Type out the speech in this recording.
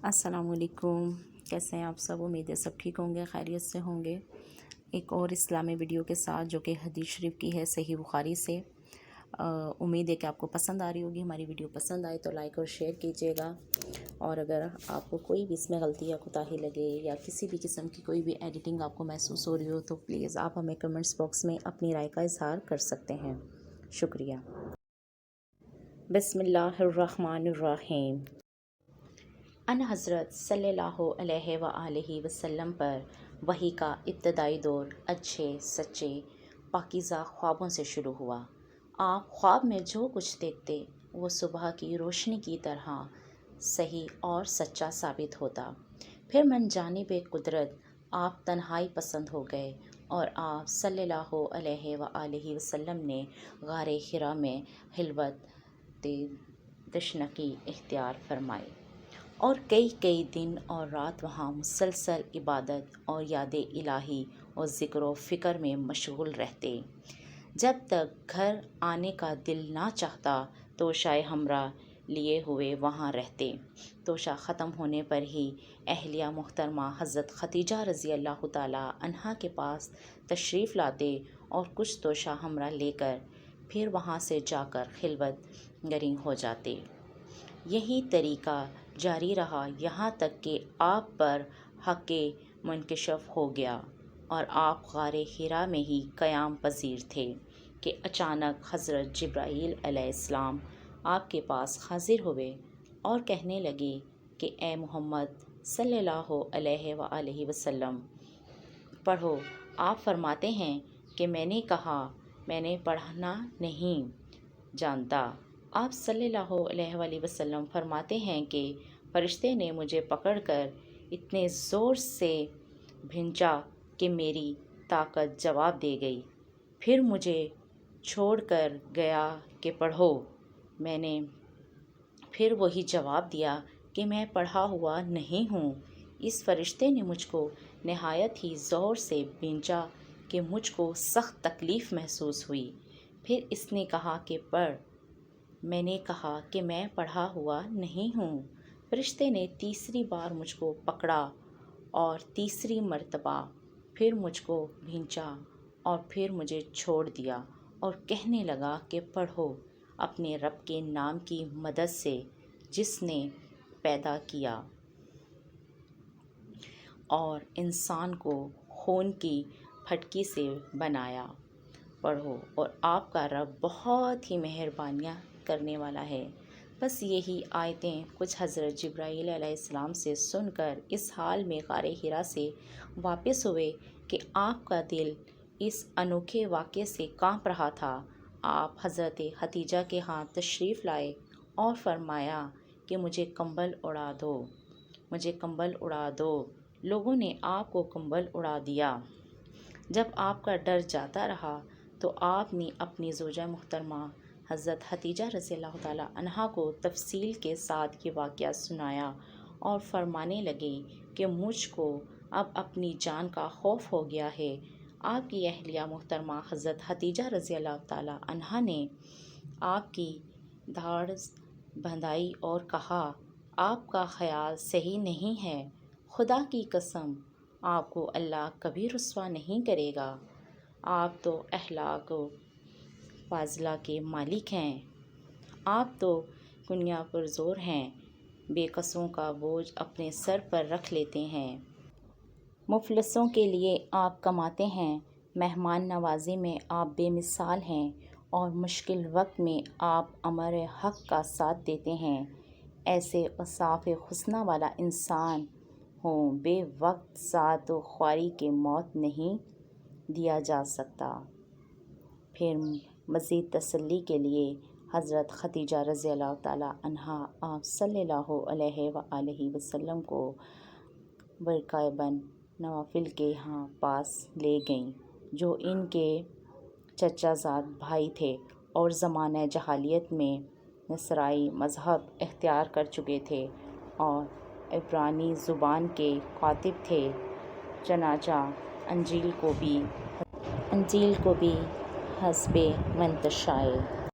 السلام علیکم، کیسے ہیں آپ سب؟ امید ہے سب ٹھیک ہوں گے، خیریت سے ہوں گے۔ ایک اور اسلامی ویڈیو کے ساتھ جو کہ حدیث شریف کی ہے صحیح بخاری سے۔ امید ہے کہ آپ کو پسند آ رہی ہوگی۔ ہماری ویڈیو پسند آئے تو لائک اور شیئر کیجیے گا، اور اگر آپ کو کوئی بھی اس میں غلطی یا کوتاہی لگے یا کسی بھی قسم کی کوئی بھی ایڈیٹنگ آپ کو محسوس ہو رہی ہو تو پلیز آپ ہمیں کمنٹس باکس میں اپنی رائے کا اظہار کر سکتے ہیں۔ شکریہ۔ بسم اللہ الرحمن الرحیم۔ ان حضرت صلی اللہ علیہ وآلہ وسلم پر وحی کا ابتدائی دور اچھے سچے پاکیزہ خوابوں سے شروع ہوا۔ آپ خواب میں جو کچھ دیکھتے وہ صبح کی روشنی کی طرح صحیح اور سچا ثابت ہوتا۔ پھر من جانب قدرت آپ تنہائی پسند ہو گئے، اور آپ صلی اللہ علیہ وآلہ وسلم نے غار حرا میں خلوت تشنکی اختیار فرمائی، اور کئی دن اور رات وہاں مسلسل عبادت اور یاد الہی اور ذکر و فکر میں مشغول رہتے۔ جب تک گھر آنے کا دل نہ چاہتا توشہ ہمراہ لیے ہوئے وہاں رہتے۔ توشہ ختم ہونے پر ہی اہلیہ محترمہ حضرت ختیجہ رضی اللہ تعالیٰ عنہا کے پاس تشریف لاتے اور کچھ توشہ ہمراہ لے کر پھر وہاں سے جا کر خلوت گریں ہو جاتے۔ یہی طریقہ جاری رہا یہاں تک کہ آپ پر حق منکشف ہو گیا، اور آپ غار حرا میں ہی قیام پذیر تھے کہ اچانک حضرت جبرائیل علیہ السلام آپ کے پاس حاضر ہوئے اور کہنے لگے کہ اے محمد صلی اللہ علیہ وآلہ وسلم، پڑھو۔ آپ فرماتے ہیں کہ میں نے کہا میں نے پڑھنا نہیں جانتا۔ آپ صلی اللہ علیہ وآلہ وسلم فرماتے ہیں کہ فرشتے نے مجھے پکڑ کر اتنے زور سے بھینچا کہ میری طاقت جواب دے گئی، پھر مجھے چھوڑ کر گیا کہ پڑھو۔ میں نے پھر وہی جواب دیا کہ میں پڑھا ہوا نہیں ہوں۔ اس فرشتے نے مجھ کو نہایت ہی زور سے بھینچا کہ مجھ کو سخت تکلیف محسوس ہوئی۔ پھر اس نے کہا کہ پڑھ۔ میں نے کہا کہ میں پڑھا ہوا نہیں ہوں۔ فرشتے نے تیسری بار مجھ کو پکڑا اور تیسری مرتبہ پھر مجھ کو بھینچا اور پھر مجھے چھوڑ دیا، اور کہنے لگا کہ پڑھو اپنے رب کے نام کی مدد سے جس نے پیدا کیا اور انسان کو خون کی پھٹکی سے بنایا۔ پڑھو، اور آپ کا رب بہت ہی مہربانیاں کرنے والا ہے۔ بس یہی آیتیں کچھ حضرت جبرائیل علیہ السلام سے سن کر اس حال میں غار حرا سے واپس ہوئے کہ آپ کا دل اس انوکھے واقعے سے کانپ رہا تھا۔ آپ حضرت ختیجہ کے ہاں تشریف لائے اور فرمایا کہ مجھے کمبل اڑا دو، مجھے کمبل اڑا دو۔ لوگوں نے آپ کو کمبل اڑا دیا۔ جب آپ کا ڈر جاتا رہا تو آپ نے اپنی زوجہ محترمہ حضرت ختیجہ رضی اللہ تعالیٰ عنہا کو تفصیل کے ساتھ یہ واقعہ سنایا اور فرمانے لگے کہ مجھ کو اب اپنی جان کا خوف ہو گیا ہے۔ آپ کی اہلیہ محترمہ حضرت ختیجہ رضی اللہ تعالیٰ عنہا نے آپ کی داڑھ بندھائی اور کہا، آپ کا خیال صحیح نہیں ہے، خدا کی قسم آپ کو اللہ کبھی رسوا نہیں کرے گا۔ آپ تو اخلاق فاضلہ کے مالک ہیں، آپ تو کنیہ پرزور ہیں، بے کسوں کا بوجھ اپنے سر پر رکھ لیتے ہیں، مفلسوں کے لیے آپ کماتے ہیں، مہمان نوازی میں آپ بے مثال ہیں، اور مشکل وقت میں آپ امر حق کا ساتھ دیتے ہیں۔ ایسے اوصاف حسنہ والا انسان ہوں بے وقت ذات و خواری کے موت نہیں دیا جا سکتا۔ پھر مزید تسلی کے لیے حضرت ختیجہ رضی اللہ تعالیٰ عنہا آپ صلی اللہ علیہ وآلہ وسلم کو ورقہ بن نوفل کے ہاں پاس لے گئیں، جو ان کے چچا زاد بھائی تھے اور زمانہ جاہلیت میں نصرائی مذہب اختیار کر چکے تھے اور عبرانی زبان کے کاتب تھے۔ چنانچہ انجیل کو بھی حسب منتشائے